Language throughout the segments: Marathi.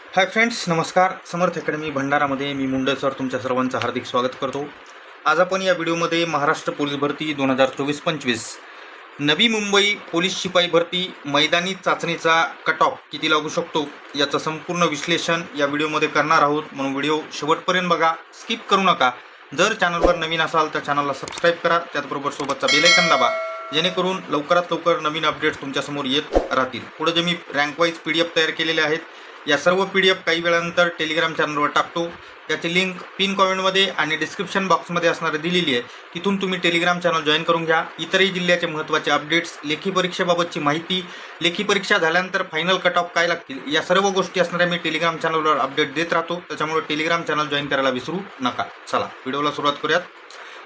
हाय फ्रेंड्स, नमस्कार. समर्थ अकॅडमी भंडारामध्ये मी मुंडे सर तुमच्या सर्वांचं हार्दिक स्वागत करतो. आज आपण या व्हिडिओमध्ये महाराष्ट्र पोलीस भरती 2024-25 नवी मुंबई पोलीस शिपाई भरती मैदानी चाचणीचा कट ऑफ किती लागू शकतो याचं संपूर्ण विश्लेषण या व्हिडिओमध्ये करणार आहोत. म्हणून व्हिडिओ शेवटपर्यंत बघा, स्किप करू नका. जर चॅनलवर नवीन असाल तर चॅनलला सबस्क्राईब करा, त्याचबरोबर सोबतचा बेल आयकॉन दाबा, जेणेकरून लवकरात लवकर नवीन अपडेट्स तुमच्यासमोर येत राहतील. पुढे जे मी रँक वाईज PDF तयार केलेले आहेत, या सर्व PDF काही वेळानंतर टेलिग्राम चॅनलवर टाकतो. त्याची लिंक पिन कॉमेंटमध्ये आणि डिस्क्रिप्शन बॉक्समध्ये असणारी दिलेली आहे. तिथून तुम्ही टेलिग्राम चॅनल जॉईन करून घ्या. इतरही जिल्ह्याचे महत्त्वाचे अपडेट्स, लेखी परीक्षेबाबतची माहिती, लेखी परीक्षा झाल्यानंतर फायनल कट ऑफ काय लागतील, या सर्व गोष्टी असणाऱ्या मी टेलिग्राम चॅनलवर अपडेट देत राहतो. त्याच्यामुळे टेलिग्राम चॅनल जॉईन करायला विसरू नका. चला व्हिडिओला सुरुवात करूयात.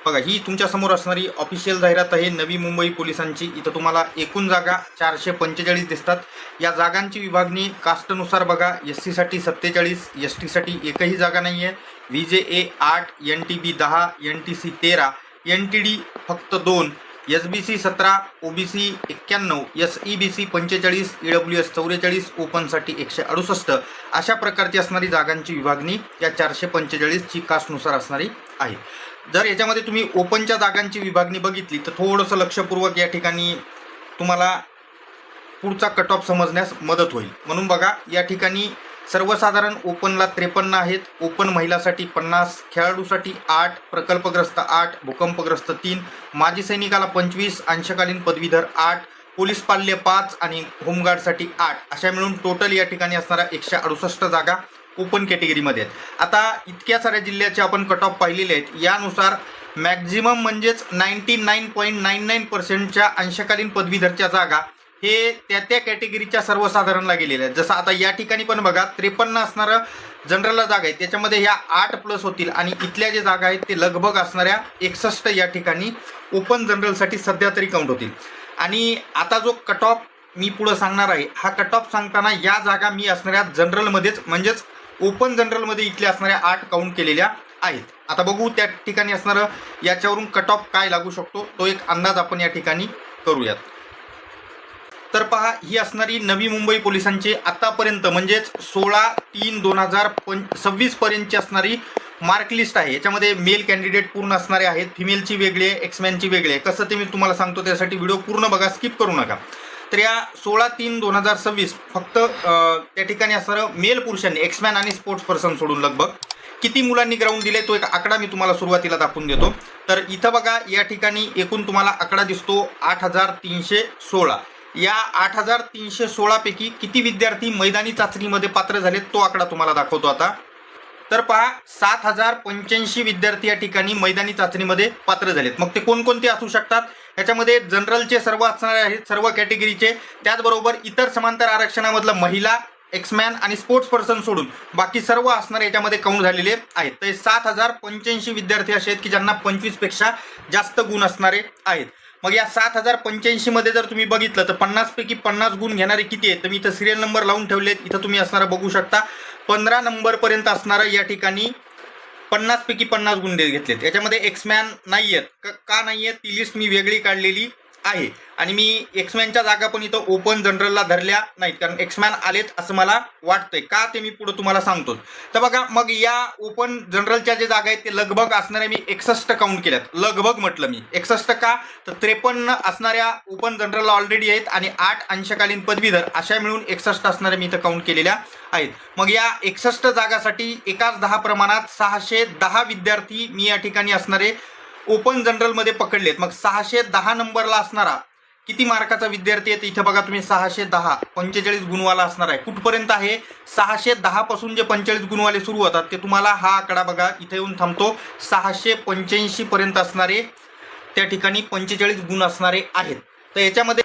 बघा, ही तुमच्यासमोर असणारी ऑफिशियल जाहिरात आहे नवी मुंबई पोलिसांची. इथं तुम्हाला एकूण जागा 445 दिसतात. या जागांची विभागणी कास्टनुसार बघा. SC साठी 47, ST साठी एकही जागा नाही आहे. VJA 8, NTB 10, NTC 13, NTD फक्त 2, SBC 17, OBC 91, SEBC 45, EWS 44, ओपनसाठी 168 अशा प्रकारची असणारी जागांची विभागणी या 445ची कास्टनुसार असणारी आहे. जर याच्यामध्ये तुम्ही ओपनच्या जागांची विभागणी बघितली तर थोडंसं लक्षपूर्वक या ठिकाणी तुम्हाला पुढचा कट ऑफ समजण्यास मदत होईल. म्हणून बघा, या ठिकाणी सर्वसाधारण ओपनला 53 आहेत, ओपन महिलासाठी 50, खेळाडूसाठी 8, प्रकल्पग्रस्त 8, भूकंपग्रस्त 3, माजी सैनिकाला 25, अंशकालीन पदवीधर 8, पोलीस पाल्य 5 आणि होमगार्डसाठी 8 अशा मिळून टोटल या ठिकाणी असणाऱ्या 168 जागा ओपन कॅटेगरीमध्ये आहेत. आता इतक्या साऱ्या जिल्ह्याचे आपण कट ऑफ पाहिलेले आहेत. यानुसार मॅक्झिमम म्हणजेच 99.99%च्या अंशकालीन पदवीधरच्या जागा हे त्या कॅटेगरीच्या सर्वसाधारणला गेलेल्या आहेत. जसं आता या ठिकाणी पण बघा, 53 असणारं जनरलला जागा आहे, त्याच्यामध्ये ह्या 8 प्लस होतील आणि इथल्या जे जागा आहेत ते लगभग असणाऱ्या 61 या ठिकाणी ओपन जनरलसाठी सध्या तरी काउंट होतील. आणि आता जो कट ऑफ मी पुढं सांगणार आहे, हा कट ऑफ सांगताना या जागा मी असणाऱ्या जनरलमध्येच म्हणजेच ओपन जनरलमध्ये इथल्या असणाऱ्या 8 काउंट केलेल्या आहेत. आता बघू त्या ठिकाणी असणारं याच्यावरून कट ऑफ काय लागू शकतो तो एक अंदाज आपण या ठिकाणी करूयात. तर पहा, ही असणारी नवी मुंबई पोलिसांची आतापर्यंत म्हणजेच 16/3/2026 पर्यंतची असणारी मार्क लिस्ट आहे. याच्यामध्ये मेल कॅन्डिडेट पूर्ण असणारे आहेत, फिमेलची वेगळी आहे, एक्समॅनची वेगळी आहे. कसं ते मी तुम्हाला सांगतो, त्यासाठी व्हिडिओ पूर्ण बघा, स्किप करू नका. तर या 16/3/2026 फक्त त्या ठिकाणी असणारं मेल पुरुषांनी, एक्समॅन आणि स्पोर्ट्स पर्सन सोडून लगभग किती मुलांनी ग्राउंड दिले तो एक आकडा मी तुम्हाला सुरुवातीला दाखवून देतो. तर इथं बघा, या ठिकाणी एकूण तुम्हाला आकडा दिसतो 8316. या 8316 पैकी किती विद्यार्थी मैदानी चाचणीमध्ये पात्र झालेत तो आकडा तुम्हाला दाखवतो आता. तर पहा, 7085 विद्यार्थी या ठिकाणी मैदानी चाचणीमध्ये पात्र झालेत. मग ते कोणकोणते असू शकतात? याच्यामध्ये जनरलचे सर्व असणारे आहेत, सर्व कॅटेगरीचे, त्याचबरोबर इतर समांतर आरक्षणामधलं महिला, एक्समॅन आणि स्पोर्ट्स पर्सन सोडून बाकी सर्व असणारे याच्यामध्ये काउंट झालेले आहेत. तर 7085 विद्यार्थी असे आहेत की ज्यांना 25 पेक्षा जास्त गुण असणारे आहेत. मग या 7085 मध्ये जर तुम्ही बघितलं तर 50 पैकी 50 गुण घेणारे किती आहेत? तर मी इथं सिरियल नंबर लावून ठेवलेत. इथं तुम्ही असणारं बघू शकता 15 नंबरपर्यंत असणारं या ठिकाणी 50 पैकी 50 गुण घेतलेत. याच्यामध्ये एक्समॅन नाही आहेत. का नाही आहेत ती लिस्ट मी वेगळी काढलेली आहे. आणि मी एक्समॅनच्या जागा पण इथं ओपन जनरलला धरल्या नाहीत, कारण एक्समॅन आलेत असं मला वाटतंय. का ते मी पुढे तुम्हाला सांगतो. तर बघा, मग या ओपन जनरलच्या जे जागा आहेत ते लगभग असणाऱ्या मी 61 काउंट केल्यात. लगभग म्हटलं मी 61 का, तर 53 असणाऱ्या ओपन जनरलला ऑलरेडी आहेत आणि 8 अंशकालीन पदवीधर अशा मिळून 61 असणाऱ्या मी इथं काउंट केलेल्या आहेत. मग या 61 जागासाठी एकाच 10 प्रमाणात 610 विद्यार्थी मी या ठिकाणी असणारे ओपन जनरलमध्ये पकडलेत. मग 610 नंबरला असणारा किती मार्काचा विद्यार्थी आहे? इथं बघा तुम्ही 610 45 गुणवाला असणार आहे. कुठपर्यंत आहे? 610 पासून जे 45 गुणवाले सुरू होतात ते तुम्हाला हा आकडा बघा इथे येऊन थांबतो. 685 पर्यंत असणारे त्या ठिकाणी 45 गुण असणारे आहेत. तर याच्यामध्ये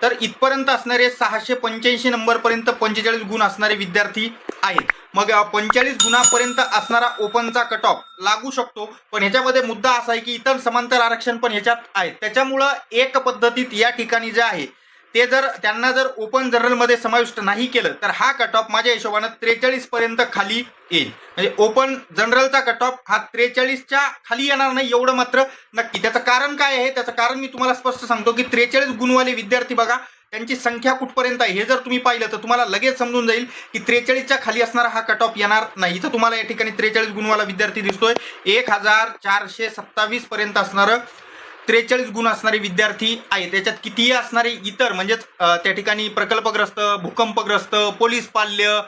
तर इथपर्यंत असणारे 685 नंबरपर्यंत 45 गुण असणारे विद्यार्थी आहेत. मग 45 गुणापर्यंत असणारा ओपनचा कट ऑफ लागू शकतो. पण ह्याच्यामध्ये मुद्दा असा आहे की इतर समांतर आरक्षण पण ह्याच्यात आहेत. त्याच्यामुळं एक पद्धतीत या ठिकाणी जे आहे ते जर त्यांना जर ओपन जनरलमध्ये समाविष्ट नाही केलं तर हा कट ऑफ माझ्या हिशोबानं 43 पर्यंत खाली येईल. म्हणजे ओपन जनरलचा कट ऑफ हा 43च्या खाली येणार नाही एवढं मात्र नक्की. त्याचं कारण काय आहे? त्याचं कारण मी तुम्हाला स्पष्ट सांगतो की 43 गुणवाले विद्यार्थी बघा त्यांची संख्या कुठपर्यंत आहे हे जर तुम्ही पाहिलं तर तुम्हाला लगेच समजून जाईल की 43च्या खाली असणारा हा कट ऑफ येणार नाही. इथं तुम्हाला या ठिकाणी 43 गुणवाला विद्यार्थी दिसतोय. 1427 पर्यंत असणारं 43 गुण असणारे विद्यार्थी आहेत. त्याच्यात कितीही असणारे इतर म्हणजेच त्या ठिकाणी प्रकल्पग्रस्त, भूकंपग्रस्त, पोलीस पाल्य,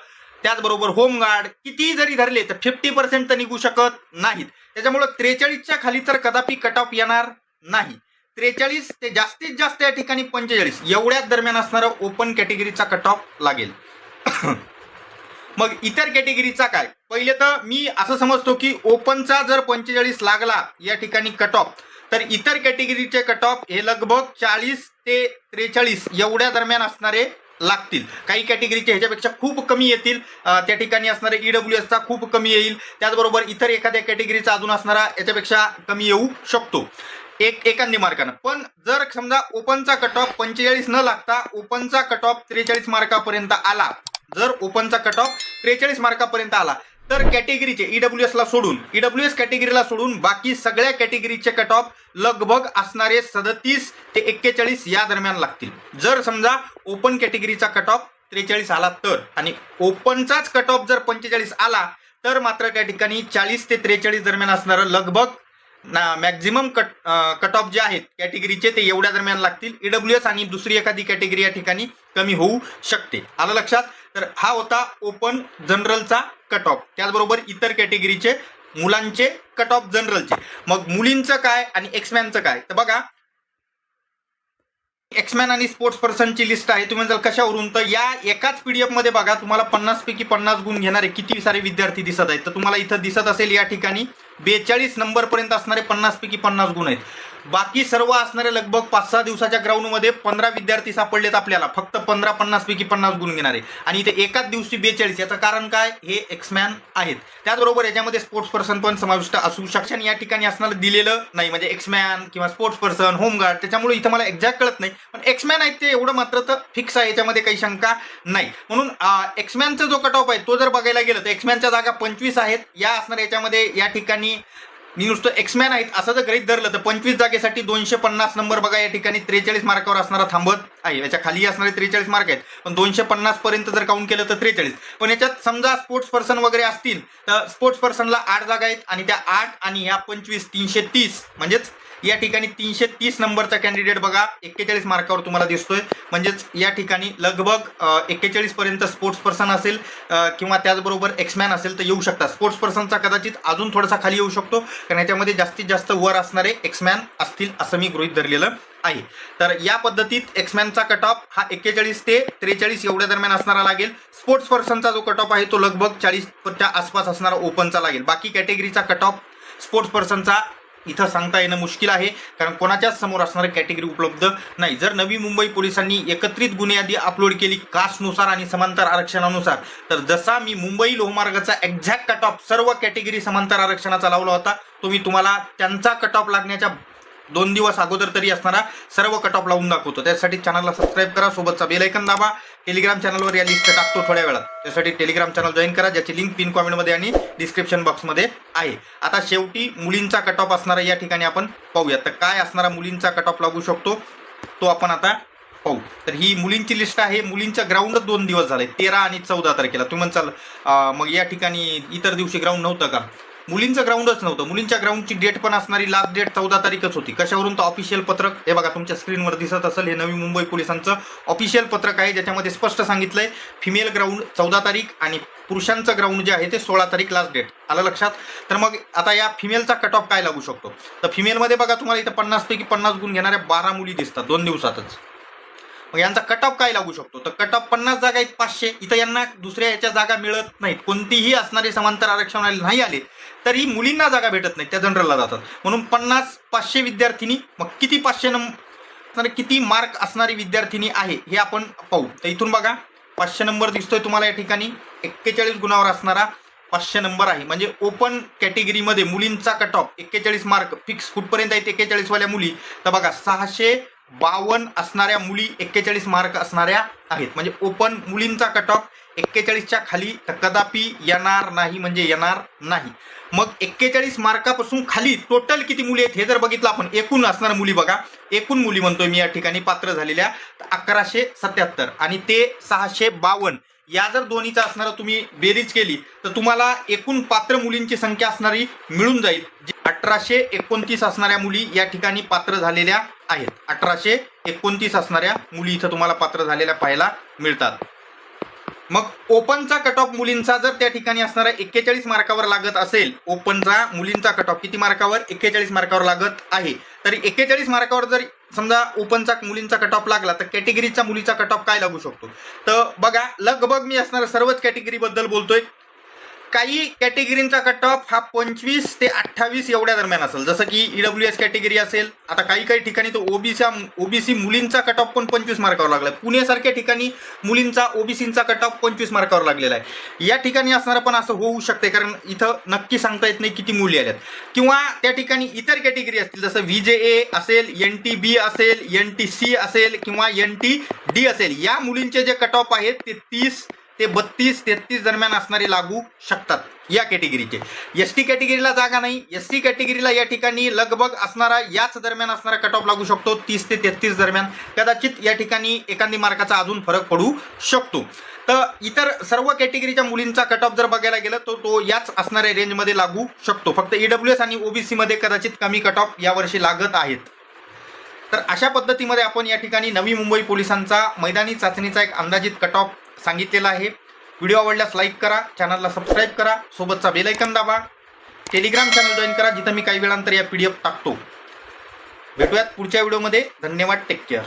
त्याचबरोबर होमगार्ड कितीही जरी धरले तर 50% तर निघू शकत नाहीत. त्याच्यामुळं 43च्या खाली तर कदापि कट ऑफ येणार नाही. 43 ते जास्तीत जास्त या ठिकाणी 45 एवढ्याच दरम्यान असणारं ओपन कॅटेगरीचा कट ऑफ लागेल. मग इतर कॅटेगरीचा काय? पहिले तर मी असं समजतो की ओपनचा जर 45 लागला या ठिकाणी कट ऑफ, तर इतर कॅटेगरीचे कट ऑफ हे लगभग 40 ते 43 एवढ्या दरम्यान असणारे लागतील. काही कॅटेगरीचे ह्याच्यापेक्षा खूप कमी येतील. त्या ठिकाणी असणारे EWSचा खूप कमी येईल. त्याचबरोबर इतर एखाद्या कॅटेगरीचा अजून असणारा याच्यापेक्षा कमी येऊ शकतो एकांदी मार्कानं. पण जर समजा ओपनचा कट ऑफ 45 न लागता ओपनचा कट ऑफ 43 मार्कापर्यंत आला, जर ओपनचा कट ऑफ 43 मार्कापर्यंत आला तर कॅटेगरीचे EWS कॅटेगरीला सोडून बाकी सगळ्या कॅटेगरीचे कट ऑफ लगभग असणारे 37 ते 41 या दरम्यान लागतील. जर समजा ओपन कॅटेगरीचा कट ऑफ 43 आला तर, आणि ओपनचाच कट ऑफ जर 45 आला तर मात्र त्या ठिकाणी 40 ते 43 दरम्यान असणारं लगभग मॅक्झिमम कट ऑफ जे आहेत कॅटेगरीचे ते एवढ्या दरम्यान लागतील. EWS आणि दुसरी एखादी कॅटेगरी या ठिकाणी कमी होऊ शकते. आलं लक्षात? तर हा होता ओपन जनरलचा कट ऑफ. त्याचबरोबर इतर कॅटेगरीचे मुलांचे कट ऑफ जनरलचे. मग मुलींचं काय आणि एक्समॅनचं काय? तर बघा, एक्समॅन आणि स्पोर्ट्स पर्सनची लिस्ट आहे. तुम्ही जर कशावरून, तर या एकाच PDF मध्ये बघा तुम्हाला 50 पैकी 50 गुण घेणारे किती सारे विद्यार्थी दिसत आहेत. तर तुम्हाला इथं दिसत असेल या ठिकाणी 42 नंबर पर्यंत असणारे 50 पैकी 50 गुण आहेत. बाकी सर्व असणारे लगभग 5-6 दिवसाच्या ग्राउंडमध्ये 15 विद्यार्थी सापडलेत आपल्याला, फक्त 15 50 पैकी 50 गुण घेणारे, आणि इथे एकाच दिवशी 42. याचं कारण काय? हे एक्समॅन आहेत. त्याचबरोबर याच्यामध्ये स्पोर्ट्स पर्सन पण समाविष्ट असू शकते. या ठिकाणी असणारं दिलेलं नाही, म्हणजे एक्समॅन किंवा स्पोर्ट्स पर्सन, होमगार्ड, त्याच्यामुळे इथं मला एक्झॅक्ट कळत नाही. पण एक्समॅन आहेत ते एवढं मात्र तर फिक्स आहे, याच्यामध्ये काही शंका नाही. म्हणून एक्समॅनचा जो कट ऑफ आहे तो जर बघायला गेलं तर एक्समॅनच्या जागा 25 आहेत. या असणार याच्यामध्ये या ठिकाणी मी नुसतं एक्समॅन आहेत असं जर गृहीत धरलं तर 25 जागेसाठी 250 नंबर बघा या ठिकाणी 43 मार्कावर असणारा थांबत आहे. याच्या खाली असणारे 43 मार्क आहेत, पण 250 पर्यंत जर काउंट केलं तर 43. पण याच्यात समजा स्पोर्ट्स पर्सन वगैरे असतील तर स्पोर्ट्स पर्सनला 8 जागा आहेत, आणि त्या 8 आणि ह्या 25 330, म्हणजेच या ठिकाणी 330 नंबरचा कॅन्डिडेट बघा 41 मार्कावर तुम्हाला दिसतोय. म्हणजेच या ठिकाणी लगभग 41 पर्यंत स्पोर्ट्स पर्सन असेल किंवा त्याचबरोबर एक्समॅन असेल तर येऊ शकतात. स्पोर्ट्स पर्सनचा कदाचित अजून थोडासा खाली येऊ शकतो, कारण याच्यामध्ये जास्तीत जास्त वर असणारे एक्समॅन असतील असं मी गृहीत धरलेलं आहे. तर या पद्धतीत एक्समॅनचा कट ऑफ हा 41 ते 43 एवढ्या दरम्यान असणारा लागेल. स्पोर्ट्स पर्सनचा जो कट ऑफ आहे तो लगभग 40च्या आसपास असणारा ओपनचा लागेल. बाकी कॅटेगरीचा कट ऑफ स्पोर्ट्स पर्सनचा इथं सांगता येणं मुश्किल आहे, कारण कोणाच्याच समोर असणारी कॅटेगरी उपलब्ध नाही. जर नवी मुंबई पोलिसांनी एकत्रित गुन्हे यादी अपलोड केली कास्टनुसार आणि समांतर आरक्षणानुसार, तर जसा मी मुंबई लोहमार्गाचा एक्झॅक्ट कट ऑफ सर्व कॅटेगरी समांतर आरक्षणाचा लावला होता, तो मी तुम्हाला त्यांचा कट ऑफ लागण्याच्या 2 दिवस अगोदर तरी असणारा सर्व कट ऑफ लावून दाखवतो. त्यासाठी चॅनलला सबस्क्राईब करा, सोबतचा बेल आयकन दाबा. टेलिग्राम चॅनलवर या लिस्ट टाकतो थोड्या वेळात, त्यासाठी टेलिग्राम चॅनल जॉईन करा, ज्याची लिंक पिन कॉमेंटमध्ये आणि डिस्क्रिप्शन बॉक्समध्ये आहे. आता शेवटी मुलींचा कट ऑफ असणारा या ठिकाणी आपण पाहूया. तर काय असणारा मुलींचा कट ऑफ लागू शकतो तो आपण आता पाहू. तर ही मुलींची लिस्ट आहे. मुलींचा ग्राउंडच 2 दिवस झाले, 13 आणि 14 तारखेला. तुम्ही म्हणसाल मग या ठिकाणी इतर दिवशी ग्राउंड नव्हतं का? मुलींचं ग्राउंडच नव्हतं. मुलींच्या ग्राउंडची डेट पण असणारी लास्ट डेट 14 तारीखच होती. कशावरून? तर ऑफिशियल पत्रक हे बघा तुमच्या स्क्रीनवर दिसत असेल, हे नवी मुंबई पोलिसांचं ऑफिशियल पत्रक आहे, ज्याच्यामध्ये स्पष्ट सांगितलंय फिमेल ग्राउंड 14 तारीख आणि पुरुषांचं ग्राउंड जे आहे ते 16 तारीख लास्ट डेट. आलं लक्षात? तर मग आता या फिमेलचा कट ऑफ काय लागू शकतो? तर फिमेलमध्ये बघा तुम्हाला इथं 50 पैकी 50 गुण घेणाऱ्या 12 मुली दिसतात 2 दिवसातच. मग यांचा कट ऑफ काय लागू शकतो? तर कट ऑफ 50 जागा आहेत 500. इथं यांना दुसऱ्या याच्या जागा मिळत नाहीत, कोणतीही असणारे समांतर आरक्षण नाही आले तरी मुलींना जागा भेटत नाहीत, त्या जनरलला जातात. म्हणून 50-500 विद्यार्थिनी. मग किती 500 नंबर किती मार्क असणारी विद्यार्थिनी आहे हे आपण पाहू. तर इथून बघा 500 नंबर दिसतोय तुम्हाला या ठिकाणी, 41 गुणावर असणारा 500 नंबर आहे. म्हणजे ओपन कॅटेगरीमध्ये मुलींचा कट ऑफ 41 मार्क फिक्स कुठपर्यंत आहेत 41 वाल्या मुली? तर बघा 600 52 असणाऱ्या मुली 41 मार्क असणाऱ्या आहेत. म्हणजे ओपन मुलींचा कट ऑफ 41च्या खाली तर कदापि येणार नाही, म्हणजे येणार नाही. मग 41 मार्कापासून खाली टोटल किती मुली आहेत हे जर बघितलं आपण, एकूण असणाऱ्या मुली बघा, एकूण मुली म्हणतोय मी या ठिकाणी पात्र झालेल्या 1177 आणि ते 652, या जर दोन्हीचा असणारा तुम्ही बेरीज केली तर तुम्हाला एकूण पात्र मुलींची संख्या असणारी मिळून जाईल. 1829 असणाऱ्या मुली या ठिकाणी पात्र झालेल्या आहेत. 1829 असणाऱ्या मुली इथं तुम्हाला पात्र झालेल्या पाहायला मिळतात. मग ओपनचा कट ऑफ मुलींचा जर त्या ठिकाणी असणारा 41 मार्कावर लागत असेल, ओपनचा मुलींचा कट ऑफ किती मार्कावर, 41 मार्कावर लागत आहे, तर 41 मार्कावर जर समजा ओपनचा मुलींचा कट ऑफ लागला तर कॅटेगरीचा मुलीचा कट ऑफ काय लागू शकतो. तर बघा, लगभग मी असणाऱ्या सर्वच कॅटेगरी बद्दल बोलतोय. काही कॅटेगरींचा कट ऑफ हा 25 ते 28 एवढ्या दरम्यान असेल, जसं की EWS कॅटेगरी असेल. आता काही ठिकाणी तो ओबीसी मुलींचा कट ऑफ पण 25 मार्कावर लागला. पुण्यासारख्या ठिकाणी मुलींचा ओबीसीचा कट ऑफ 25 मार्कावर लागलेला आहे. या ठिकाणी असणारं पण असं होऊ शकते, कारण इथं नक्की सांगता येत नाही किती मुली आल्यात. किंवा त्या ठिकाणी इतर कॅटेगरी असतील, जसं VJA असेल, NTB असेल, NTC असेल किंवा NTD असेल. या मुलींचे जे कट ऑफ आहेत ते 30 ते 32-33 दरम्यान असणारे लागू शकतात या कॅटेगरीचे. ST कॅटेगरीला जागा नाही. SC कॅटेगरीला या ठिकाणी लगभग असणारा याच दरम्यान असणारा कट ऑफ लागू शकतो, 30 ते 33 दरम्यान. कदाचित या ठिकाणी एखादी मार्काचा अजून फरक पडू शकतो. तर इतर सर्व कॅटेगरीच्या मुलींचा कट ऑफ जर बघायला गेलं तर तो याच असणाऱ्या रेंजमध्ये लागू शकतो. फक्त EWS आणि OBC मध्ये कदाचित कमी कट ऑफ यावर्षी लागत आहेत. तर अशा पद्धतीमध्ये आपण या ठिकाणी नवी मुंबई पोलिसांचा मैदानी चाचणीचा एक अंदाजित कट ऑफ सांगितलेला आहे. व्हिडिओ आवडल्यास लाईक करा, चॅनलला सबस्क्राईब करा, सोबतचा बेल आयकॉन दाबा, टेलिग्राम चॅनल जॉईन करा जिथं मी काही वेळानंतर या PDF टाकतो. भेटूयात पुढच्या व्हिडिओमध्ये. धन्यवाद. Take care.